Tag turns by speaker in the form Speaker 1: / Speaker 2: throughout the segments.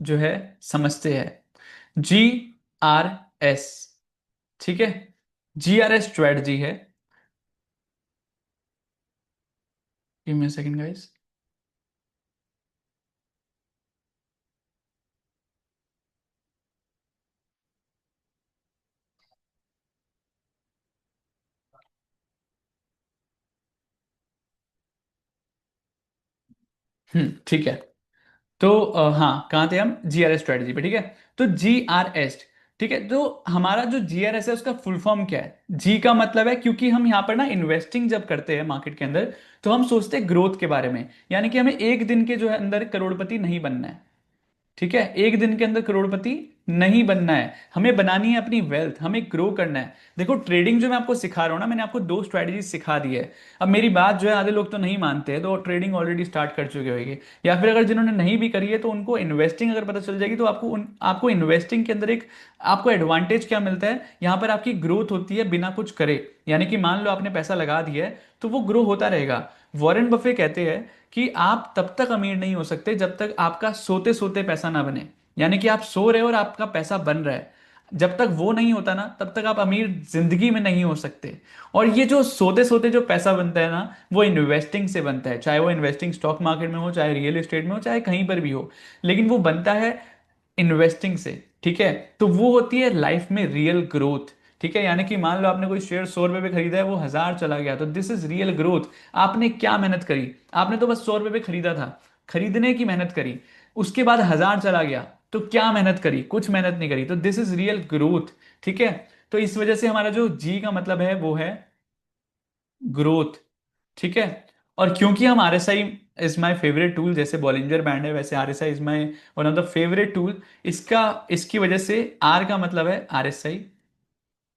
Speaker 1: जो है समझते हैं। GRS, ठीक है, GRS स्ट्रेटजी है। Give me second guys. ठीक है। तो हाँ, कहाँ थे हम? GRS स्ट्रेटजी पे, ठीक है। तो GRS, ठीक है। तो हमारा जो GRS है उसका फुल फॉर्म क्या है? जी का मतलब है, क्योंकि हम यहाँ पर ना इन्वेस्टिंग जब करते हैं मार्केट के अंदर, तो हम सोचते हैं ग्रोथ के बारे में। यानी कि हमें एक दिन के जो है अंदर करोड़पति नहीं बनना है, ठीक है। एक दिन के अंदर करोड़पति नहीं बनना है, हमें बनानी है अपनी वेल्थ, हमें ग्रो करना है। देखो, ट्रेडिंग जो मैं आपको सिखा रहा हूँ ना, मैंने आपको दो स्ट्रैटेजी सिखा दी है। अब मेरी बात जो है आधे लोग तो नहीं मानते हैं, तो ट्रेडिंग ऑलरेडी स्टार्ट कर चुके होंगे, या फिर अगर जिन्होंने नहीं भी करी है तो उनको इन्वेस्टिंग अगर पता चल जाएगी, तो आपको इन्वेस्टिंग के अंदर एक आपको एडवांटेज क्या मिलता है, यहाँ पर आपकी ग्रोथ होती है बिना कुछ करे। यानी कि मान लो आपने पैसा लगा दिया है, तो वो ग्रो होता रहेगा। वॉरेन बफे कहते हैं कि आप तब तक अमीर नहीं हो सकते जब तक आपका सोते सोते पैसा ना बने। यानी कि आप सो रहे हो और आपका पैसा बन रहा है, जब तक वो नहीं होता ना, तब तक आप अमीर जिंदगी में नहीं हो सकते। और ये जो सोते सोते जो पैसा बनता है ना, वो इन्वेस्टिंग से बनता है। चाहे वो इन्वेस्टिंग स्टॉक मार्केट में हो, चाहे रियल एस्टेट में हो, चाहे कहीं पर भी हो, लेकिन वो बनता है इन्वेस्टिंग से, ठीक है। तो वो होती है लाइफ में रियल ग्रोथ, ठीक है। यानी कि मान लो आपने कोई शेयर 100 रुपए पे खरीदा है, वो 1000 चला गया, तो दिस इज रियल ग्रोथ। आपने क्या मेहनत करी? आपने तो बस 100 रुपए पे खरीदा था, खरीदने की मेहनत करी। उसके बाद 1000 चला गया, तो क्या मेहनत करी? कुछ मेहनत नहीं करी, तो दिस इज रियल ग्रोथ, ठीक है। तो इस वजह से हमारा जो जी का मतलब है वो है ग्रोथ, ठीक है। और क्योंकि हम RSI is my favourite tool, जैसे बॉलिंजर बैंड है वैसे RSI is my one of the favourite tool, इसका इसकी वजह से आर का मतलब है RSI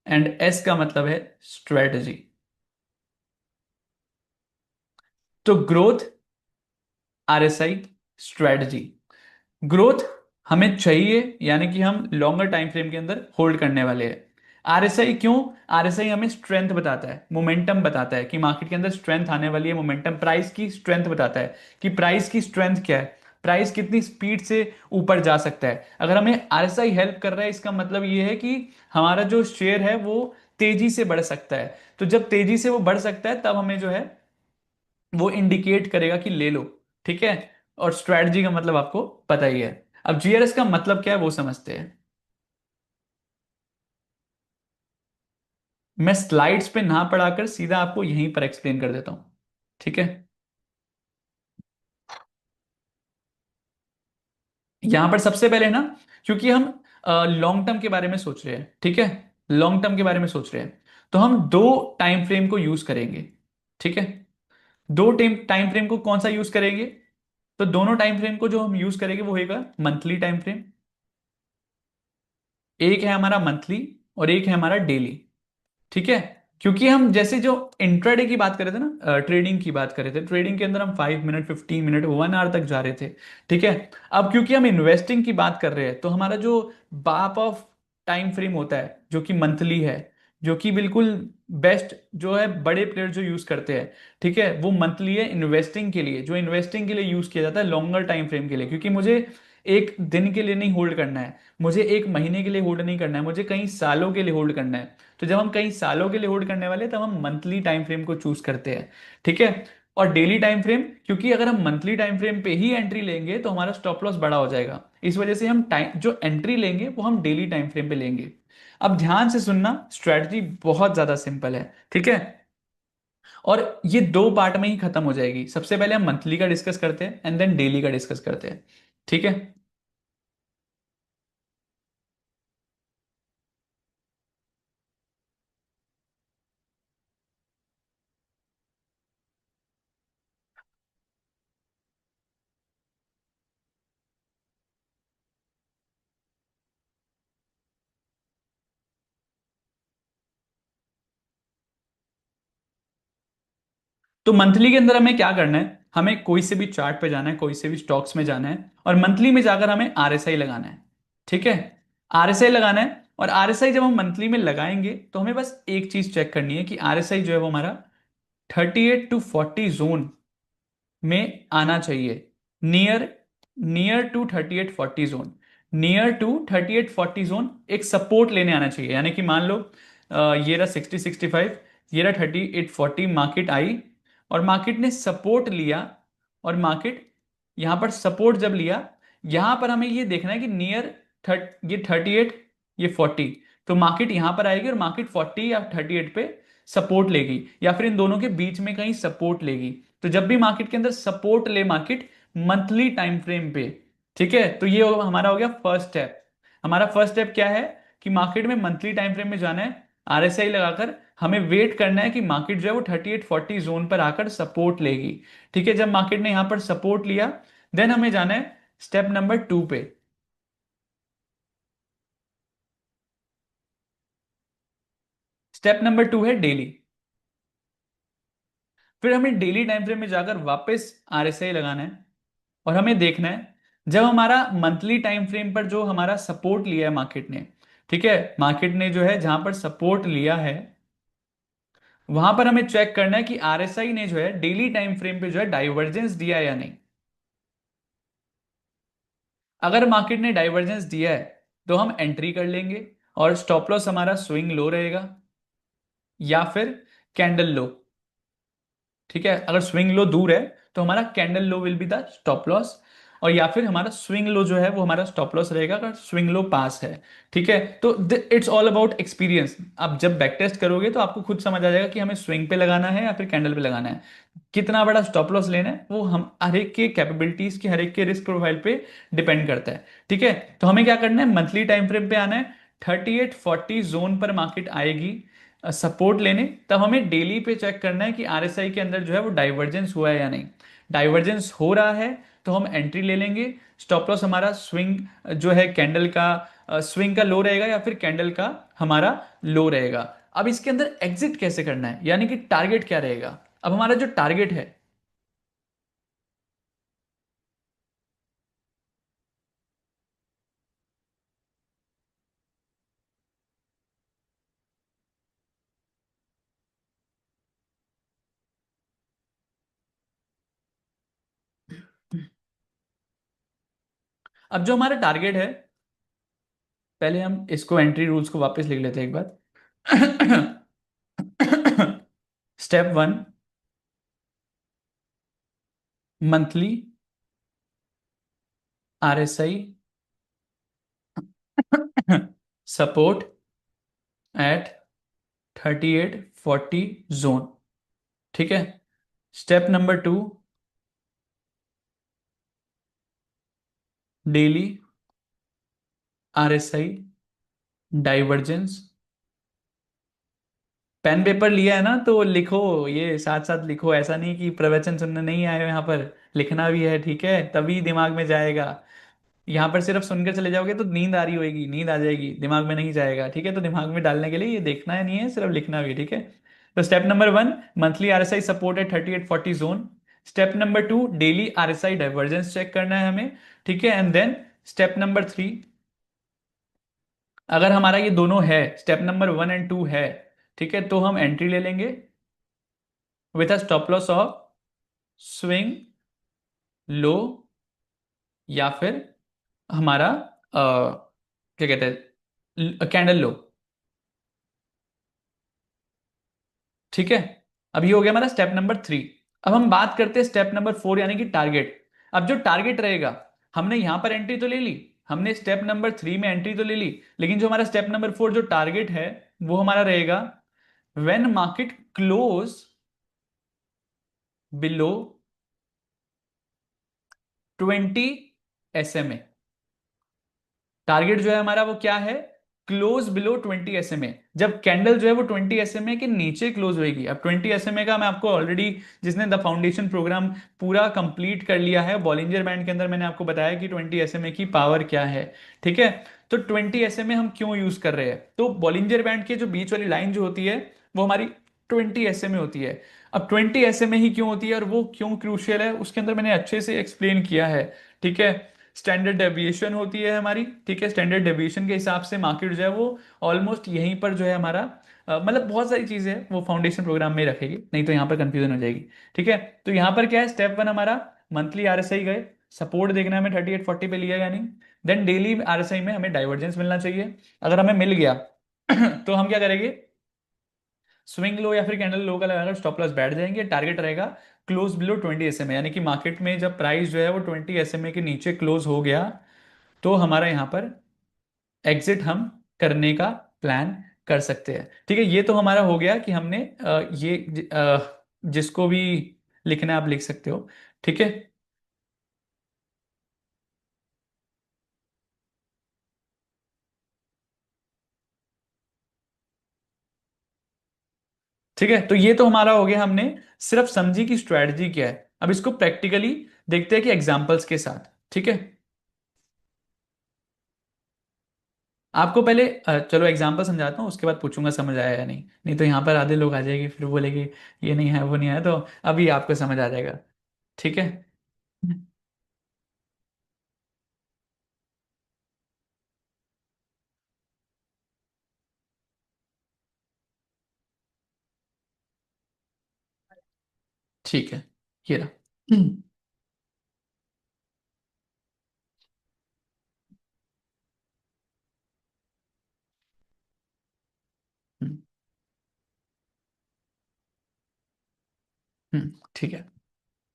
Speaker 1: एंड एस का मतलब है स्ट्रेटजी। तो ग्रोथ, RSI, स्ट्रेटजी। ग्रोथ हमें चाहिए, यानी कि हम लॉन्गर टाइम फ्रेम के अंदर होल्ड करने वाले हैं। RSI क्यों? RSI हमें स्ट्रेंथ बताता है, मोमेंटम बताता है कि मार्केट के अंदर स्ट्रेंथ आने वाली है। मोमेंटम प्राइस की स्ट्रेंथ बताता है कि प्राइस की स्ट्रेंथ क्या है, प्राइस कितनी स्पीड से ऊपर जा सकता है। अगर हमें RSI हेल्प कर रहा है, इसका मतलब ये है कि हमारा जो शेयर है वो तेजी से बढ़ सकता है। तो जब तेजी से वो बढ़ सकता है, तब हमें जो है वो इंडिकेट करेगा कि ले लो, ठीक है। और स्ट्रैटेजी का मतलब आपको पता ही है। अब GRS का मतलब क्या है वो समझते हैं। मैं स्लाइड्स पे ना पढ़ाकर सीधा आपको यहीं पर एक्सप्लेन कर देता हूं, ठीक है। यहां पर सबसे पहले ना, क्योंकि हम लॉन्ग टर्म के बारे में सोच रहे हैं, ठीक है, लॉन्ग टर्म के बारे में सोच रहे हैं, तो हम दो टाइम फ्रेम को यूज करेंगे, ठीक है। दो टाइम टाइम फ्रेम को कौन सा यूज करेंगे? तो दोनों टाइम फ्रेम को जो हम यूज करेंगे वो होगा मंथली टाइम फ्रेम। एक है हमारा मंथली और एक है हमारा डेली, ठीक है। क्योंकि हम जैसे जो इंट्राडे की बात कर रहे थे ना, ट्रेडिंग की बात कर रहे थे, ट्रेडिंग के अंदर हम 5 मिनट, 15 मिनट, 1 आवर तक जा रहे थे, ठीक है। अब क्योंकि हम इन्वेस्टिंग की बात कर रहे हैं, तो हमारा जो बाप ऑफ टाइम फ्रेम होता है जो कि मंथली है, जो कि बिल्कुल बेस्ट जो है, बड़े प्लेयर जो यूज करते हैं, ठीक है, वो मंथली है इन्वेस्टिंग के लिए। जो इन्वेस्टिंग के लिए यूज किया जाता है लॉन्गर टाइम फ्रेम के लिए, क्योंकि मुझे एक दिन के लिए नहीं होल्ड करना है, मुझे एक महीने के लिए होल्ड नहीं करना है, मुझे कई सालों के लिए होल्ड करना है। तो जब हम कई सालों के लिए होल्ड करने वाले हैं, तब हम मंथली टाइम फ्रेम को चूज करते हैं, ठीक है। और डेली टाइम फ्रेम, क्योंकि अगर हम मंथली टाइम फ्रेम पे ही एंट्री लेंगे तो हमारा स्टॉप लॉस बड़ा हो जाएगा, इस वजह से हम टाइम जो एंट्री लेंगे वो हम डेली टाइम फ्रेम पे लेंगे। अब ध्यान से सुनना, स्ट्रेटजी बहुत ज्यादा सिंपल है, ठीक है। और ये दो पार्ट में ही खत्म हो जाएगी। सबसे पहले हम मंथली का डिस्कस करते हैं एंड देन डेली का डिस्कस करते हैं, ठीक है। तो मंथली के अंदर हमें क्या करना है? हमें कोई से भी चार्ट पे जाना है, कोई से भी स्टॉक्स में जाना है, और मंथली में जाकर हमें RSI लगाना है, ठीक है। RSI लगाना है, और RSI जब हम मंथली में लगाएंगे, तो हमें बस एक चीज चेक करनी है कि RSI जो है वो हमारा 38 to 40 जोन में आना चाहिए, near near to 3840 zone, near to 3840 zone एक सपोर्ट लेने आना चाहिए। यानी कि मान लो ये रहा 6065, ये रहा 3840, मार्केट आई और मार्केट ने सपोर्ट लिया, और मार्केट यहां पर सपोर्ट जब लिया, यहां पर हमें ये देखना है कि नियर ये 38, ये 40, तो मार्केट यहां पर आएगी और मार्केट 40 या 38 पे सपोर्ट लेगी, या फिर इन दोनों के बीच में कहीं सपोर्ट लेगी। तो जब भी मार्केट के अंदर सपोर्ट ले मार्केट मंथली टाइम फ्रेम पे, ठीक है, तो ये हमारा हो गया फर्स्ट स्टेप। हमारा फर्स्ट स्टेप क्या है कि मार्केट में मंथली टाइम फ्रेम में जाना है, आरएसआई लगाकर हमें वेट करना है कि मार्केट जो है वो 3840 जोन पर आकर सपोर्ट लेगी। ठीक है, जब मार्केट ने यहां पर सपोर्ट लिया, देन हमें जाना है स्टेप नंबर 2 पे। स्टेप नंबर 2 है डेली। फिर हमें डेली टाइम फ्रेम में जाकर वापस आरएसआई लगाना है, और हमें देखना है जब हमारा मंथली टाइम फ्रेम पर जो हमारा सपोर्ट लिया है मार्केट ने, ठीक है, मार्केट ने जो है जहां पर सपोर्ट लिया है, वहां पर हमें चेक करना है कि आरएसआई ने जो है डेली टाइम फ्रेम पे जो है डाइवर्जेंस दिया है या नहीं। अगर मार्केट ने डाइवर्जेंस दिया है तो हम एंट्री कर लेंगे, और स्टॉप लॉस हमारा स्विंग लो रहेगा या फिर कैंडल लो। ठीक है, अगर स्विंग लो दूर है तो हमारा candle low will be the stop loss, और या फिर हमारा स्विंग लो जो है वो हमारा स्टॉप लॉस रहेगा अगर स्विंग लो पास है। ठीक है, तो इट्स ऑल अबाउट एक्सपीरियंस। आप जब बैक टेस्ट करोगे तो आपको खुद समझ आ जाएगा कि हमें स्विंग पे लगाना है या फिर कैंडल पे लगाना है, कितना बड़ा स्टॉप लॉस लेना है, वो हम हर एक के कैपेबिलिटीज की, हर एक के रिस्क प्रोफाइल पे डिपेंड करता है। ठीक है, तो हमें क्या करना है, मंथली टाइम फ्रेम पे आना है, 3840 जोन पर मार्केट आएगी सपोर्ट लेने, तब हमें डेली पे चेक करना है कि आरएसआई के अंदर जो है वो डाइवर्जेंस हुआ है या नहीं। डाइवर्जेंस हो रहा है तो हम एंट्री ले लेंगे। स्टॉप लॉस हमारा स्विंग जो है कैंडल का, स्विंग का लो रहेगा या फिर कैंडल का हमारा लो रहेगा। अब इसके अंदर एग्जिट कैसे करना है, यानी कि टारगेट क्या रहेगा। अब हमारा जो टारगेट है, अब जो हमारा टारगेट है, पहले हम इसको एंट्री रूल्स को वापस लिख लेते हैं एक बार। Step 1, monthly RSI support at 3840 zone. ठीक है, step number 2, daily RSI divergence. Pen paper लिया है ना तो लिखो, ये साथ साथ लिखो, ऐसा नहीं कि प्रवचन सुनने नहीं आए हो यहाँ पर, लिखना भी है। ठीक है, तभी दिमाग में जाएगा। यहाँ पर सिर्फ सुनकर चले जाओगे तो नींद आ रही होगी, नींद आ जाएगी, दिमाग में नहीं जाएगा। ठीक है, तो दिमाग में डालने के लिए ये देखना है नहीं है, सिर्फ लिखना भी है। ठीक है, तो step number 1, monthly RSI support है 3840 zone. Step number 2, daily RSI divergence check करना है हमें। ठीक है, एंड देन स्टेप नंबर 3, अगर हमारा ये दोनों है, स्टेप नंबर 1 एंड 2 है, ठीक है, तो हम एंट्री ले लेंगे with a stop loss of swing low, या फिर हमारा क्या कहते हैं, कैंडल लो। ठीक है, अब ये हो गया हमारा स्टेप नंबर 3। अब हम बात करते हैं स्टेप नंबर 4, यानी कि टारगेट। अब जो टारगेट रहेगा, हमने यहां पर एंट्री तो ले ली, हमने स्टेप नंबर 3 में एंट्री तो ले ली, लेकिन जो हमारा स्टेप नंबर 4 जो टारगेट है, वो हमारा रहेगा when market close below 20 SMA। Target जो है हमारा वो क्या है, क्लोज बिलो 20 SMA। जब कैंडल जो है वो 20 SMA के नीचे क्लोज होगी। अब 20 SMA का मैं आपको ऑलरेडी, जिसने द फाउंडेशन प्रोग्राम पूरा कंप्लीट कर लिया है, बॉलिंजर बैंड के अंदर मैंने आपको बताया कि 20 SMA की पावर क्या है। ठीक है, तो 20 SMA हम क्यों यूज कर रहे हैं, तो बॉलिंजर बैंड के जो बीच वाली लाइन जो होती है वो हमारी 20 SMA होती है। अब 20 SMA ही क्यों होती है और वो क्यों क्रूशियल है, उसके अंदर मैंने अच्छे से एक्सप्लेन किया है। ठीक है, स्टैंडर्ड डेविएशन होती है हमारी। ठीक है, स्टैंडर्ड डेविएशन के हिसाब से मार्केट जो है वो ऑलमोस्ट यहीं पर जो है हमारा, मतलब बहुत सारी चीजें हैं वो फाउंडेशन प्रोग्राम में ही रखेगी, नहीं तो यहाँ पर कंफ्यूजन हो जाएगी। ठीक है, तो यहाँ पर क्या है, स्टेप 1 हमारा मंथली आरएसआई गए, सपोर्ट देखना है हमें 3840 पे लिया या नहीं। देन डेली आरएसआई में हमें डाइवर्जेंस मिलना चाहिए। अगर हमें मिल गया तो हम क्या करेंगे, स्विंग लो या फिर कैंडल लो का लगाकर स्टॉप लॉस बैठ जाएंगे। टारगेट रहेगा क्लोज बिलो 20 SMA, यानी कि मार्केट में जब प्राइस जो है वो 20 SMA के नीचे क्लोज हो गया तो हमारा यहाँ पर एग्जिट हम करने का प्लान कर सकते हैं। ठीक है, ये तो हमारा हो गया कि हमने जिसको भी लिखना है आप लिख सकते हो। ठीक है। ठीक है, तो ये तो हमारा हो गया, हमने सिर्फ समझी कि स्ट्रेटजी क्या है। अब इसको प्रैक्टिकली देखते हैं कि एग्जांपल्स के साथ। ठीक है, आपको पहले चलो एग्जांपल समझाता हूँ, उसके बाद पूछूंगा समझ आया या नहीं। नहीं तो यहाँ पर आधे लोग आ जाएंगे फिर बोलेंगे ये नहीं है वो नहीं है, तो अभी आपको समझ आ जाएगा। ठीक है। ठीक है, ये रहा। हम्म, हम्म, ठीक है।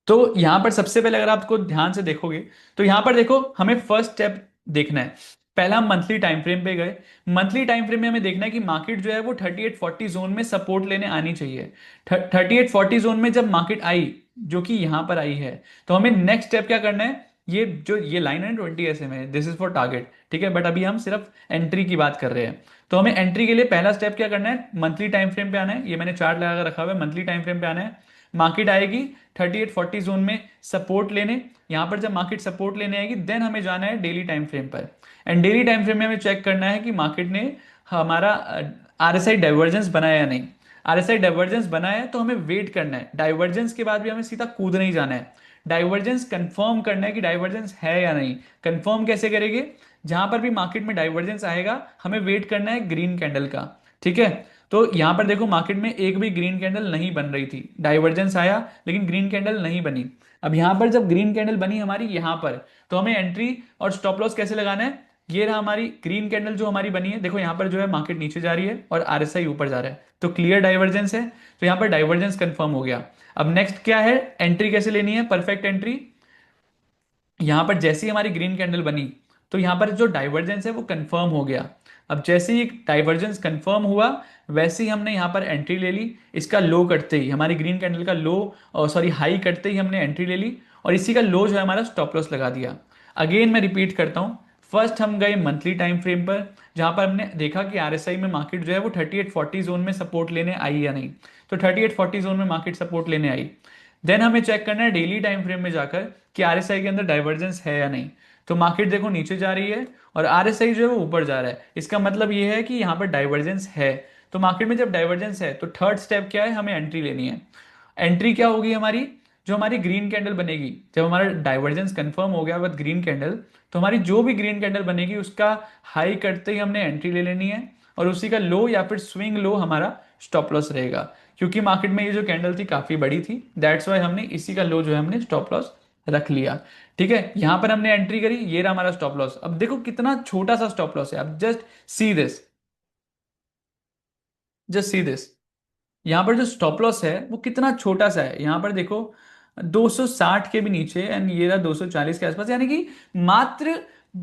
Speaker 1: तो यहां पर सबसे पहले अगर आपको ध्यान से देखोगे तो यहां पर देखो हमें फर्स्ट स्टेप देखना है। पहला हम मंथली टाइम फ्रेम पे गए। मंथली टाइम फ्रेम में हमें देखना है कि मार्केट जो है वो 3840 जोन में सपोर्ट लेने आनी चाहिए। 3840 जोन में जब मार्केट आई, जो कि यहां पर आई है, तो हमें नेक्स्ट स्टेप क्या करना है। ये जो ये लाइन है 20 SMA, this is for target. ठीक है, बट अभी हम सिर्फ एंट्री की बात कर रहे हैं। तो हमें एंट्री के लिए पहला स्टेप क्या करना है, मंथली टाइम फ्रेम पे आना है। ये मैंने चार्ट लगा कर रखा हुआ है, मंथली टाइम फ्रेम पे आना है। मार्केट आएगी 3840 जोन में सपोर्ट लेने। यहां पर जब मार्केट सपोर्ट लेने आएगी देन हमें जाना है डेली टाइम फ्रेम पर। एंड डेली टाइम फ्रेम में हमें चेक करना है कि मार्केट ने हमारा आरएसआई डाइवर्जेंस बनाया या नहीं। आरएसआई डाइवर्जेंस बनाया है तो हमें वेट करना है। डाइवर्जेंस के बाद भी हमें सीधा कूद नहीं जाना है। डाइवर्जेंस कंफर्म करना है कि डाइवर्जेंस है या नहीं। कंफर्म कैसे करेंगे, जहां पर भी मार्केट में डाइवर्जेंस आएगा हमें वेट करना है ग्रीन कैंडल का। ठीक है, तो यहां पर देखो मार्केट में एक भी ग्रीन कैंडल नहीं बन रही थी, डाइवर्जेंस आया लेकिन ग्रीन कैंडल नहीं बनी। अब यहां पर जब ग्रीन कैंडल बनी हमारी यहां पर, तो हमें एंट्री और स्टॉप लॉस कैसे लगाना है। ये रहा हमारी ग्रीन कैंडल जो हमारी बनी है। देखो यहां पर जो है मार्केट नीचे जा रही है और आरएसआई ऊपर जा रहा है, तो क्लियर डाइवर्जेंस है। तो यहां पर डाइवर्जेंस कंफर्म हो गया। अब नेक्स्ट क्या है, एंट्री कैसे लेनी है, परफेक्ट एंट्री। यहां पर जैसे ही हमारी ग्रीन कैंडल बनी तो यहां पर जो डाइवर्जेंस है वो कंफर्म हो गया। अब जैसे ही डाइवर्जेंस कंफर्म हुआ वैसे ही हमने यहां पर एंट्री ले ली। इसका लो कटते ही हमारी ग्रीन कैंडल का लो, सॉरी हाई कटते ही हमने एंट्री ले ली और इसी का लो जो है हमारा स्टॉप लॉस लगा दिया। अगेन मैं रिपीट करता हूं, फर्स्ट हम गए मंथली टाइम फ्रेम पर, जहां पर हमने देखा कि आरएसआई में मार्केट जो है वो 3840 जोन में सपोर्ट लेने आई या नहीं। तो 3840 जोन में मार्केट सपोर्ट लेने आई। देन हमें चेक करना है डेली टाइम फ्रेम में जाकर कि आरएसआई के अंदर डाइवर्जेंस है या नहीं। तो मार्केट देखो नीचे जा रही है और आरएसआई जो है वो ऊपर जा रहा है, इसका मतलब ये है कि यहाँ पर डाइवर्जेंस है। तो मार्केट में जब डाइवर्जेंस है तो थर्ड स्टेप क्या है, हमें एंट्री लेनी है। एंट्री क्या होगी हमारी, जो हमारी ग्रीन कैंडल बनेगी, जब हमारा डाइवर्जेंस कंफर्म हो गया विद ग्रीन कैंडल, तो हमारी जो भी ग्रीन कैंडल बनेगी उसका हाई करते ही हमने एंट्री ले लेनी है और उसी का लो या फिर स्विंग लो हमारा स्टॉप लॉस रहेगा। क्योंकि मार्केट में ये जो कैंडल थी काफी बड़ी थी, दैट्स वाई हमने इसी का लो जो है हमने स्टॉप लॉस रख लिया। ठीक है, यहां पर हमने एंट्री करी, ये रहा हमारा स्टॉप लॉस। अब देखो कितना छोटा सा स्टॉप लॉस है, अब just see this, just see this. यहाँ पर जो स्टॉप लॉस है वो कितना छोटा सा है, यहाँ पर देखो 260 के भी नीचे एंड ये रहा 240 के आसपास, यानी कि मात्र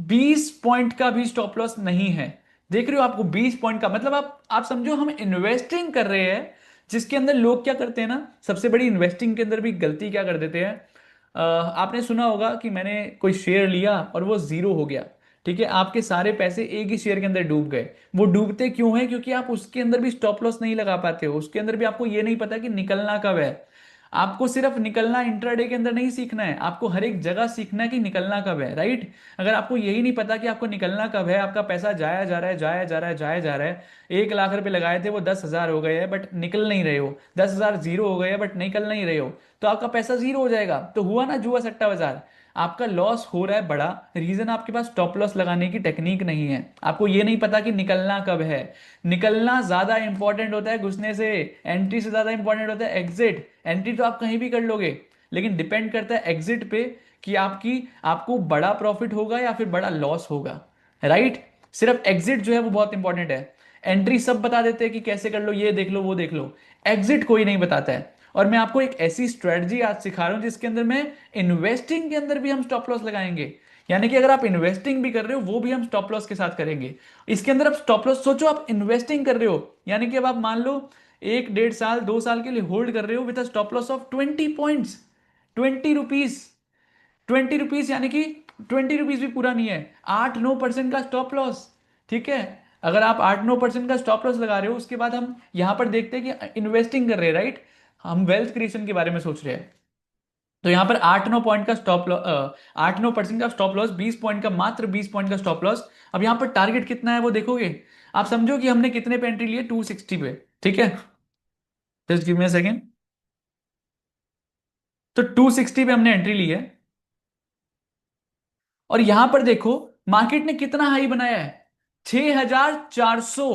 Speaker 1: 20 पॉइंट का भी स्टॉप लॉस नहीं है। देख रहे हो, आपको 20 पॉइंट का मतलब आप समझो हम इन्वेस्टिंग कर रहे हैं, जिसके अंदर लोग क्या करते हैं ना, सबसे बड़ी इन्वेस्टिंग के अंदर भी गलती क्या कर देते हैं। आपने सुना होगा कि मैंने कोई शेयर लिया और वो जीरो हो गया। ठीक है, आपके सारे पैसे एक ही शेयर के अंदर डूब गए। वो डूबते क्यों है, क्योंकि आप उसके अंदर भी स्टॉप लॉस नहीं लगा पाते हो, उसके अंदर भी आपको ये नहीं पता कि निकलना कब है। आपको सिर्फ निकलना इंट्राडे के अंदर नहीं सीखना है, आपको हर एक जगह सीखना है कि निकलना कब है, राइट। अगर आपको यही नहीं पता कि आपको निकलना कब है, आपका पैसा जाया जा रहा है जाया जा रहा है जाया जा रहा है, 1 लाख रुपए लगाए थे वो 10,000 हो गए हैं बट निकल नहीं रहे हो, 10,000 जीरो हो गए हैं बट निकल नहीं रहे हो, तो आपका पैसा जीरो हो जाएगा। तो हुआ ना जुआ सट्टा बाजार, आपका लॉस हो रहा है बड़ा, रीजन आपके पास स्टॉप लॉस लगाने की टेक्निक नहीं है। आपको ये नहीं पता कि निकलना कब है। निकलना ज्यादा इंपॉर्टेंट होता है घुसने से, एंट्री से ज्यादा इंपॉर्टेंट होता है एग्जिट। एंट्री तो आप कहीं भी कर लोगे, लेकिन डिपेंड करता है एग्जिट पे कि आपको बड़ा प्रॉफिट होगा या फिर बड़ा लॉस होगा, राइट। सिर्फ एग्जिट जो है वो बहुत इंपॉर्टेंट है। एंट्री सब बता देते हैं कि कैसे कर लो, ये देख लो वो देख लो, एग्जिट कोई नहीं बताता है। और मैं आपको एक ऐसी स्ट्रेटजी आज सिखा रहा हूं जिसके अंदर मैं इन्वेस्टिंग के अंदर भी हम स्टॉप लॉस लगाएंगे। यानी कि अगर आप इन्वेस्टिंग भी कर रहे हो वो भी हम स्टॉप लॉस के साथ करेंगे। इसके अंदर आप स्टॉप लॉस सोचो, आप इन्वेस्टिंग कर रहे हो, यानी कि अब आप मान लो 1 1.5 साल 2 साल के लिए होल्ड कर रहे हो with stop loss of 20 points, 20 rupees, 20 rupees, यानी कि 20 रुपीज भी पूरा नहीं है, 8 9% का स्टॉप लॉस। ठीक है, अगर आप 8 9% का स्टॉप लॉस लगा रहे हो, उसके बाद हम यहां पर देखते हैं कि इन्वेस्टिंग कर रहे हैं, राइट, हम वेल्थ क्रिएशन के बारे में सोच रहे हैं। तो यहां पर 8 9 पॉइंट का स्टॉप लॉस, 8 9% का स्टॉप लॉस, 20 पॉइंट का, मात्र 20 पॉइंट का स्टॉप लॉस। अब यहां पर टारगेट कितना है वो देखोगे, आप समझो कि हमने कितने पे एंट्री लिए, 260 पे, ठीक है। Just give me a second. तो 260 पे हमने एंट्री ली है, और यहां पर देखो मार्केट ने कितना हाई बनाया है, 6400,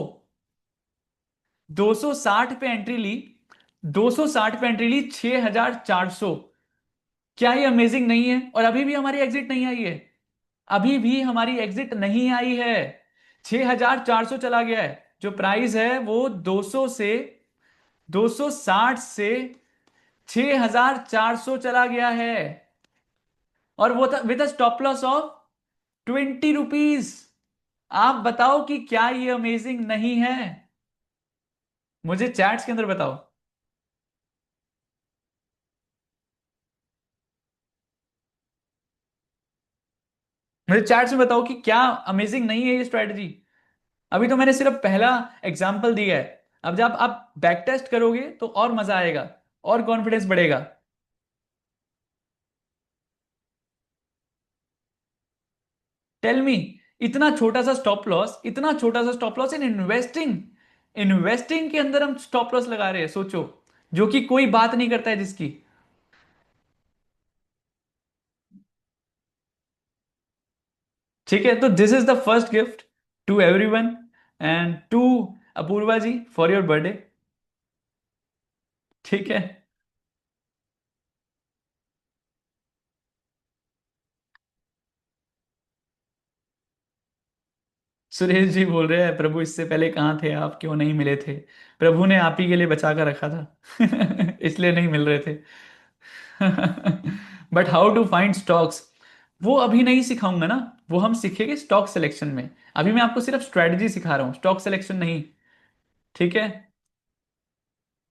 Speaker 1: 260 पे एंट्री ली, 260 पे एंट्री ली, 6400। क्या ये अमेजिंग नहीं है? और अभी भी हमारी एग्जिट नहीं आई है, अभी भी हमारी एग्जिट नहीं आई है। 6400 चला गया है, जो प्राइस है वो 200 से, 260 से 6400 चला गया है, और वो था with stop loss of 20 rupees. आप बताओ कि क्या ये अमेजिंग नहीं है? मुझे चैट्स के अंदर बताओ, मुझे चैट्स में बताओ कि क्या अमेजिंग नहीं है ये स्ट्रेटजी? अभी तो मैंने सिर्फ पहला एग्जाम्पल दिया है, अब जब आप बैक टेस्ट करोगे तो और मजा आएगा, और कॉन्फिडेंस बढ़ेगा। टेल मी, इतना छोटा सा स्टॉप लॉस, इतना छोटा सा stop loss in investing, investing के अंदर हम स्टॉप लॉस लगा रहे हैं, सोचो, जो कि कोई बात नहीं करता है जिसकी। ठीक है, तो this is the first gift to everyone and to Apoorva ji for your birthday. ठीक है। सुरेश जी बोल रहे हैं, प्रभु इससे पहले कहाँ थे आप, क्यों नहीं मिले थे? प्रभु ने आप ही के लिए बचा कर रखा था इसलिए नहीं मिल रहे थे। But how to find stocks, वो अभी नहीं सिखाऊंगा ना, वो हम सीखेंगे स्टॉक सिलेक्शन में। अभी मैं आपको सिर्फ स्ट्रेटजी सिखा रहा हूँ, स्टॉक सिलेक्शन नहीं। ठीक है।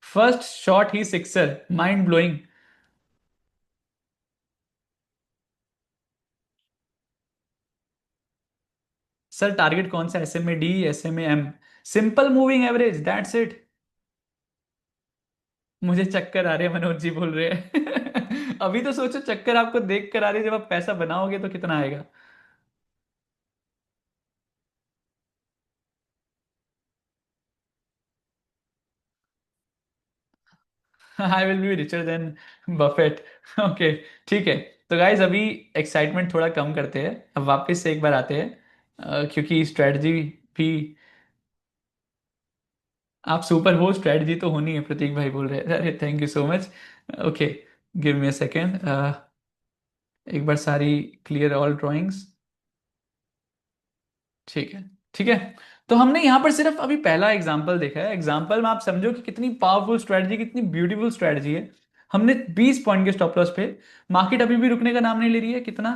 Speaker 1: फर्स्ट शॉट ही sixer, mind blowing. Sir target कौन सा, S M A D, S M A M? Simple moving average, that's it. मुझे चक्कर आ रहे हैं, मनोज जी बोल रहे हैं अभी तो सोचो, चक्कर आपको देख कर आ रहे हैं, जब आप पैसा बनाओगे तो कितना आएगा। I will be richer than Buffett. Okay, ठीक है। तो गाइज अभी एक्साइटमेंट थोड़ा कम करते हैं, अब वापस से एक बार आते हैं, क्योंकि स्ट्रेटजी भी, आप सुपर हो, स्ट्रेटजी तो होनी है, प्रतीक भाई बोल रहे हैं, अरे thank you so much. Okay, give me a second, एक बार सारी क्लियर ऑल ड्राइंग्स। ठीक है, ठीक है। तो हमने यहां पर सिर्फ अभी पहला एग्जांपल देखा है, एग्जांपल में आप समझो कि कितनी पावरफुल स्ट्रेटजी, कितनी ब्यूटीफुल स्ट्रेटजी है। हमने 20 पॉइंट के स्टॉप लॉस पे, मार्केट अभी भी रुकने का नाम नहीं ले रही है, कितना,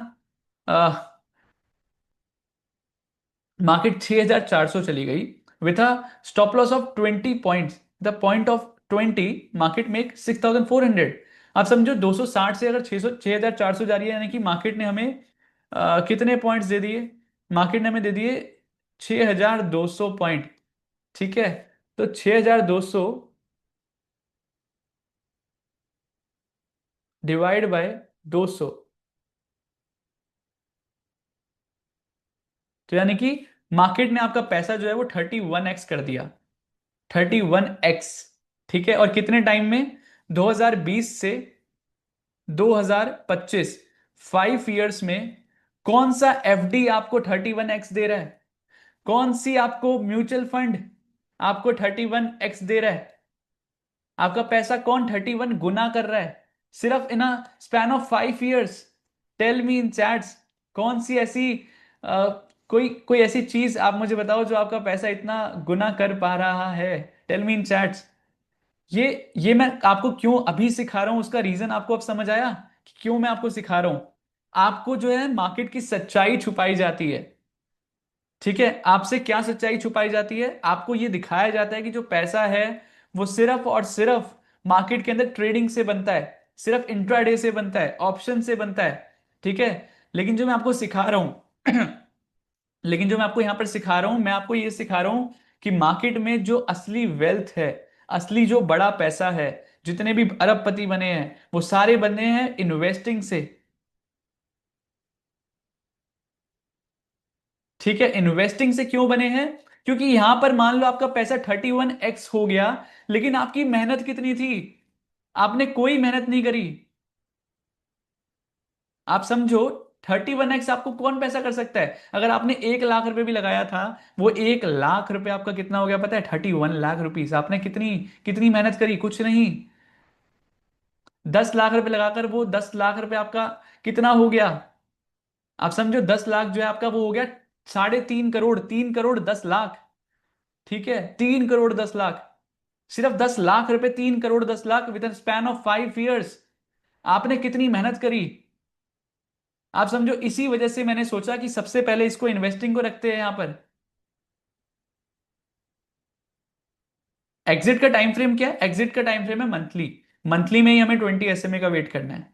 Speaker 1: मार्केट 6400 चली गई with a stop loss of 20 points, the point of 20 market make 6400। आप समझो 260 से अगर 600, 6400 जा रही है, यानी कि मार्केट ने हमें कितने पॉइंट्स दे दिए, मार्केट ने हमें दे दिए 6200 पॉइंट। ठीक है, तो 6200 डिवाइड बाय 200, तो यानी कि मार्केट ने आपका पैसा जो है वो 31x कर दिया, 31x। ठीक है, और कितने टाइम में, 2020 से 2025, 5 ईयर्स में। कौन सा एफडी आपको 31x दे रहा है? कौन सी आपको म्यूचुअल फंड आपको 31x दे रहा है? आपका पैसा कौन 31 गुना कर रहा है, सिर्फ in a span of 5 years? Tell me in chats, कौन सी ऐसी कोई कोई ऐसी चीज आप मुझे बताओ जो आपका पैसा इतना गुना कर पा रहा है। Tell me in chats. ये मैं आपको क्यों अभी सिखा रहा हूं, उसका रीजन आपको अब समझ आया कि क्यों मैं आपको सिखा रहा हूं। आपको जो है मार्केट की सच्चाई छुपाई जाती है। ठीक है, आपसे क्या सच्चाई छुपाई जाती है, आपको ये दिखाया जाता है कि जो पैसा है वो सिर्फ और सिर्फ मार्केट के अंदर ट्रेडिंग से बनता है, सिर्फ इंट्राडे से बनता है, ऑप्शन से बनता है। ठीक है, लेकिन जो मैं आपको सिखा रहा हूं लेकिन जो मैं आपको यहां पर सिखा रहा हूं, मैं आपको ये सिखा रहा हूं कि मार्केट में जो असली वेल्थ है, असली जो बड़ा पैसा है, जितने भी अरबपति बने हैं वो सारे बने हैं इन्वेस्टिंग से। ठीक है, इन्वेस्टिंग से क्यों बने हैं? क्योंकि यहां पर मान लो आपका पैसा 31x हो गया, लेकिन आपकी मेहनत कितनी थी? आपने कोई मेहनत नहीं करी। आप समझो, 31x आपको कौन पैसा कर सकता है? अगर आपने 1 लाख रुपए भी लगाया था, वो 1 लाख रुपए आपका कितना हो गया पता है? 31 लाख रुपीज। आपने कितनी कितनी मेहनत करी? कुछ नहीं। 10 लाख रुपए लगाकर वो 10 लाख रुपए आपका कितना हो गया? आप समझो, 10 लाख जो है आपका वो हो गया 3.5 करोड़, 3 करोड़ 10 लाख। ठीक है, 3 करोड़ 10 लाख। सिर्फ 10 लाख रुपए, 3 crore 10 lakh with in span of 5 years. आपने कितनी मेहनत करी? आप समझो, इसी वजह से मैंने सोचा कि सबसे पहले इसको इन्वेस्टिंग को रखते हैं यहां पर। एग्जिट का टाइम फ्रेम क्या है? एग्जिट का टाइम फ्रेम है मंथली। मंथली में ही हमें 20 SMA का वेट करना है।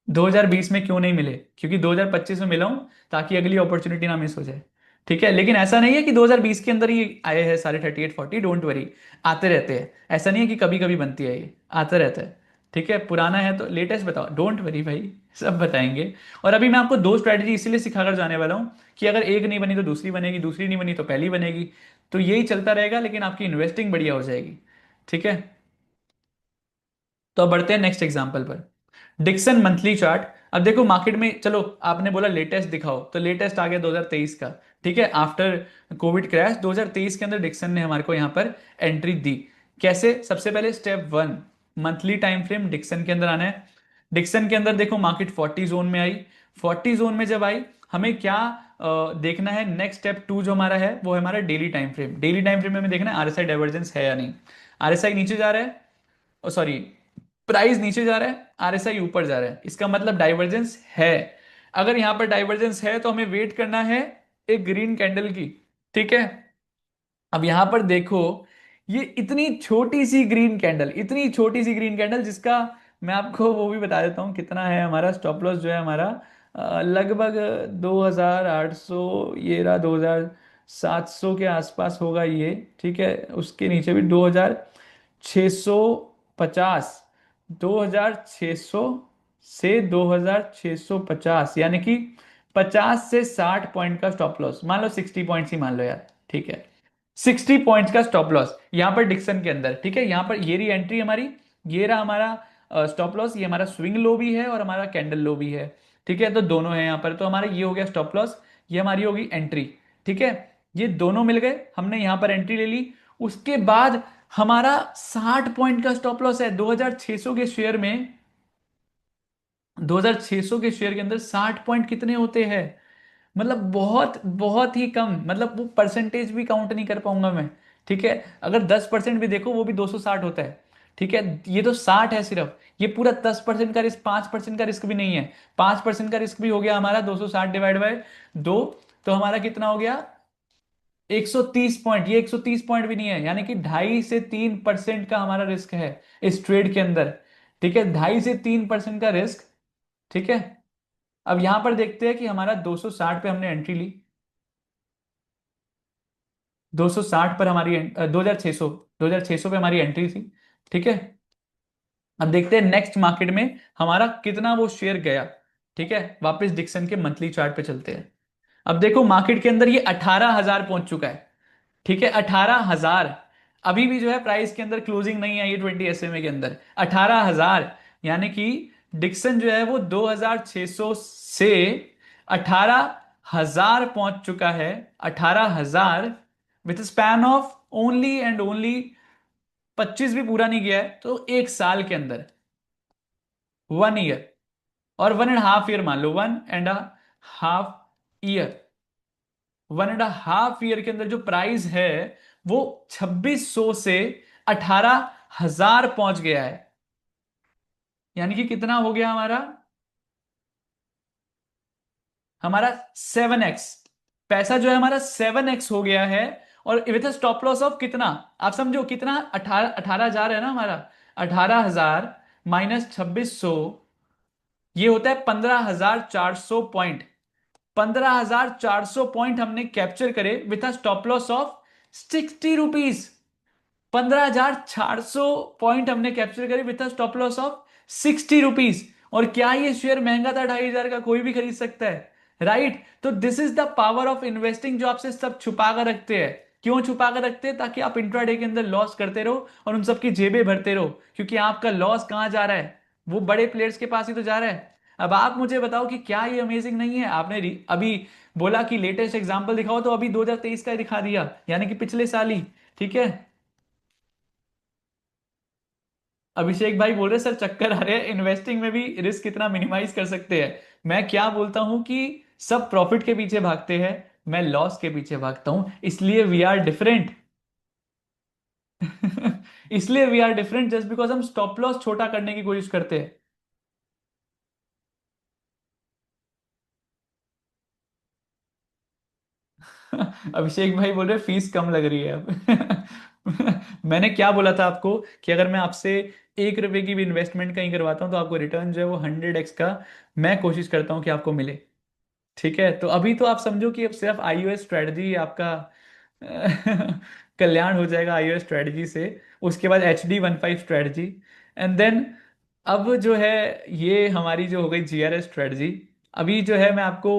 Speaker 1: 2020 में क्यों नहीं मिले? क्योंकि 2025 में मिला हूं, ताकि अगली अपॉर्चुनिटी ना मिस हो जाए। ठीक है, लेकिन ऐसा नहीं है कि 2020 के अंदर ही आए हैं सारे 38 40, डोंट वरी। आते रहते हैं, ऐसा नहीं है कि कभी कभी बनती है, ये आता रहता है। ठीक है, पुराना है तो लेटेस्ट बताओ, डोंट वरी भाई, सब बताएंगे। और अभी मैं आपको दो स्ट्रैटेजी इसीलिए सिखाकर जाने वाला हूं कि अगर एक नहीं बनी तो दूसरी बनेगी, दूसरी नहीं बनी तो पहली बनेगी। तो यही चलता रहेगा, लेकिन आपकी इन्वेस्टिंग बढ़िया हो जाएगी। ठीक है, तो अब बढ़ते हैं नेक्स्ट एग्जांपल पर। Dixon monthly chart. अब देखो मार्केट में, चलो आपने बोला लेटेस्ट दिखाओ, तो लेटेस्ट आ गया 2023 का। ठीक है, आफ्टर कोविड क्रैश 2023 के अंदर डिक्सन ने हमारे को यहाँ पर एंट्री दी। कैसे? सबसे पहले step one, monthly time frame Dixon के अंदर आना है। डिक्सन के अंदर देखो मार्केट 40 जोन में आई। 40 जोन में जब आई, हमें क्या देखना है? नेक्स्ट स्टेप टू जो हमारा है वो है हमारा daily time frame. Daily time frame में हमें देखना है आरएसआई डाइवर्जेंस है या नहीं। आरएसआई नीचे जा रहा है, सॉरी, प्राइस नीचे जा रहा है, आरएसआई ऊपर जा रहा है, इसका मतलब डाइवर्जेंस है। अगर यहां पर डाइवर्जेंस है तो हमें वेट करना है एक ग्रीन कैंडल की। ठीक है, अब यहां पर देखो, ये इतनी छोटी सी ग्रीन कैंडल, इतनी छोटी सी ग्रीन कैंडल, जिसका मैं आपको वो भी बता देता हूं कितना है हमारा स्टॉप लॉस जो है हमारा। लगभग 2800, ये रहा 2700 के आसपास होगा ये। ठीक है, उसके नीचे भी 2650, 2600 से 2650, यानी कि 50 से 60 पॉइंट का स्टॉप लॉस, मान लो 60 पॉइंट्स ही मान लो यार। ठीक है, 60 पॉइंट्स का स्टॉप लॉस यहां पर डिक्सन के अंदर। ठीक है, यहां पर ये रही एंट्री हमारी, ये रहा हमारा स्टॉप लॉस, ये हमारा स्विंग लो भी है और हमारा कैंडल लो भी है। ठीक है, तो दोनों है यहां पर, तो हमारा ये हो गया स्टॉप लॉस, ये हमारी होगी एंट्री। ठीक है, ये दोनों मिल गए, हमने यहां पर एंट्री ले ली। उसके बाद हमारा 60 पॉइंट का स्टॉप लॉस है 2600 के शेयर में। 2600 के शेयर के अंदर 60 पॉइंट कितने होते हैं? मतलब बहुत बहुत ही कम, मतलब वो परसेंटेज भी काउंट नहीं कर पाऊंगा मैं। ठीक है, अगर 10% भी देखो वो भी 260 होता है। ठीक है, ये तो 60 है सिर्फ, ये पूरा 10% का रिस्क, 5% का रिस्क भी नहीं है। 5% का रिस्क भी हो गया हमारा 260 डिवाइड बाय 2, तो हमारा कितना हो गया? 130 पॉइंट। ये 130 पॉइंट भी नहीं है, यानी कि 2.5 से 3% का हमारा रिस्क है इस ट्रेड के अंदर। ठीक है, 2.5 से 3% का रिस्क। ठीक है, अब यहां पर देखते हैं कि हमारा 260 पे हमने एंट्री ली। 260 पर हमारी 2600, 2600 पे हमारी एंट्री थी। ठीक है, अब देखते हैं नेक्स्ट मार्केट में हमारा कितना वो शेयर गया। ठीक है, वापस डिक्सन के मंथली चार्ट पे चलते हैं। अब देखो मार्केट के अंदर ये 18,000 पहुंच चुका है। ठीक है, 18,000। अभी भी जो है प्राइस के अंदर क्लोजिंग नहीं आई है 20 SMA के अंदर। 18,000, यानी कि डिक्सन जो है वो 2,600 से 18,000 पहुंच चुका है। 18,000 with span of only and only 25 भी पूरा नहीं किया है, तो एक साल के अंदर, 1 ईयर। और 1.5 ईयर मान लो, 1.5 ईयर, 1.5 ईयर के अंदर जो प्राइस है वो 2600 से 18,000 पहुंच गया है। यानी कि कितना हो गया हमारा, हमारा 7x, पैसा जो है हमारा 7x हो गया है। और विथ स्टॉप लॉस ऑफ कितना, आप समझो कितना, 18,000 है ना हमारा, 18,000 माइनस 2600, ये होता है 15,400 पॉइंट। 15,400 पॉइंट हमने कैप्चर करे with a stop loss of 60 rupees. 15,400 point हमने कैप्चर करे with stop loss of 60 rupees. और क्या ये शेयर महंगा था, 2,500 का, कोई भी खरीद सकता है, राइट। तो this is the power of investing, जो आपसे सब छुपा कर रखते हैं। क्यों छुपा कर रखते हैं? ताकि आप इंट्राडे के अंदर लॉस करते रहो और उन सबकी जेबें भरते रहो, क्योंकि आपका लॉस कहां जा रहा है, वो बड़े प्लेयर्स के पास ही तो जा रहा है। अब आप मुझे बताओ कि क्या ये अमेजिंग नहीं है? आपने अभी बोला कि लेटेस्ट एग्जांपल दिखाओ, तो अभी 2023 का ही दिखा दिया, यानी कि पिछले साल ही। ठीक है। अभिषेक भाई बोल रहे सर चक्कर आ रहे हैं, इन्वेस्टिंग में भी रिस्क कितना मिनिमाइज कर सकते हैं। मैं क्या बोलता हूं कि सब प्रॉफिट के पीछे भागते हैं, मैं लॉस के पीछे भागता हूं, इसलिए वी आर डिफरेंट। इसलिए we are different, just because हम स्टॉप लॉस छोटा करने की कोशिश करते हैं। अभिषेक भाई बोल रहे फीस कम लग रही है अब। मैंने क्या बोला था आपको कि अगर मैं आपसे 1 रुपए की भी इन्वेस्टमेंट कहीं करवाता हूं तो आपको रिटर्न जो है वो 100x का मैं कोशिश करता हूं कि आपको मिले। ठीक है, तो अभी तो आप समझो कि अब सिर्फ आईओएस स्ट्रेटजी आपका कल्याण हो जाएगा आईओएस स्ट्रेटजी से। उसके बाद HD 15 स्ट्रेटजी, एंड देन अब जो है ये हमारी जो हो गई जीआरएस स्ट्रेटजी। अभी जो है मैं आपको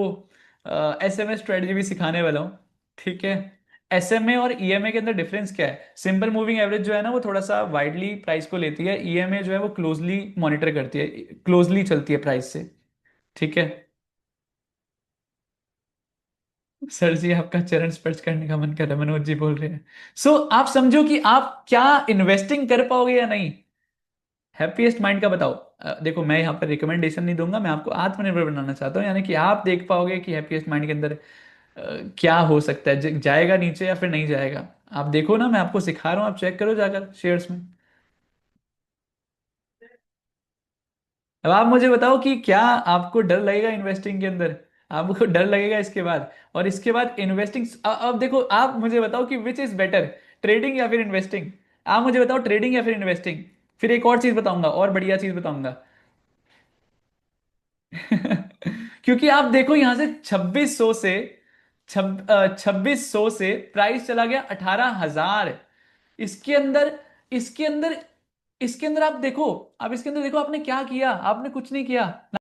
Speaker 1: एसएमए स्ट्रेटजी भी सिखाने वाला हूँ। ठीक है। एसएमए और ईएमए के अंदर डिफरेंस क्या है? सिंपल मूविंग एवरेज जो है ना वो थोड़ा सा वाइडली प्राइस को लेती है, ईएमए जो है वो क्लोजली मॉनिटर करती है, क्लोजली चलती है प्राइस से। ठीक है। सर जी आपका चरण स्पर्श करने का मन कर रहा है, मनोज जी बोल रहे हैं। सो आप समझो कि आप क्या इन्वेस्टिंग कर पाओगे या नहीं। हैप्पीएस्ट माइंड का बताओ। देखो मैं यहाँ पर रिकमेंडेशन नहीं दूंगा, मैं आपको आत्मनिर्भर बनाना चाहता हूँ, यानी कि आप देख पाओगे कि हैप्पीएस्ट माइंड के अंदर क्या हो सकता है, जाएगा नीचे या फिर नहीं जाएगा। आप देखो ना, मैं आपको सिखा रहा हूँ, आप चेक करो जाकर शेयर्स में। अब आप मुझे बताओ कि क्या आपको डर लगेगा इन्वेस्टिंग के अंदर, आपको डर लगेगा इसके बाद। और इसके बाद इन्वेस्टिंग, अब देखो आप मुझे बताओ कि विच इज बेटर, ट्रेडिंग या फिर इन्वेस्टिंग। आप मुझे बताओ ट्रेडिंग या फिर इन्वेस्टिंग। फिर एक और चीज बताऊंगा, और बढ़िया चीज बताऊंगा। क्योंकि आप देखो यहां से 2600 से 2600 से प्राइस चला गया 18,000। इसके अंदर इसके अंदर इसके अंदर आप देखो, आप इसके अंदर देखो आपने क्या किया, आपने कुछ नहीं किया।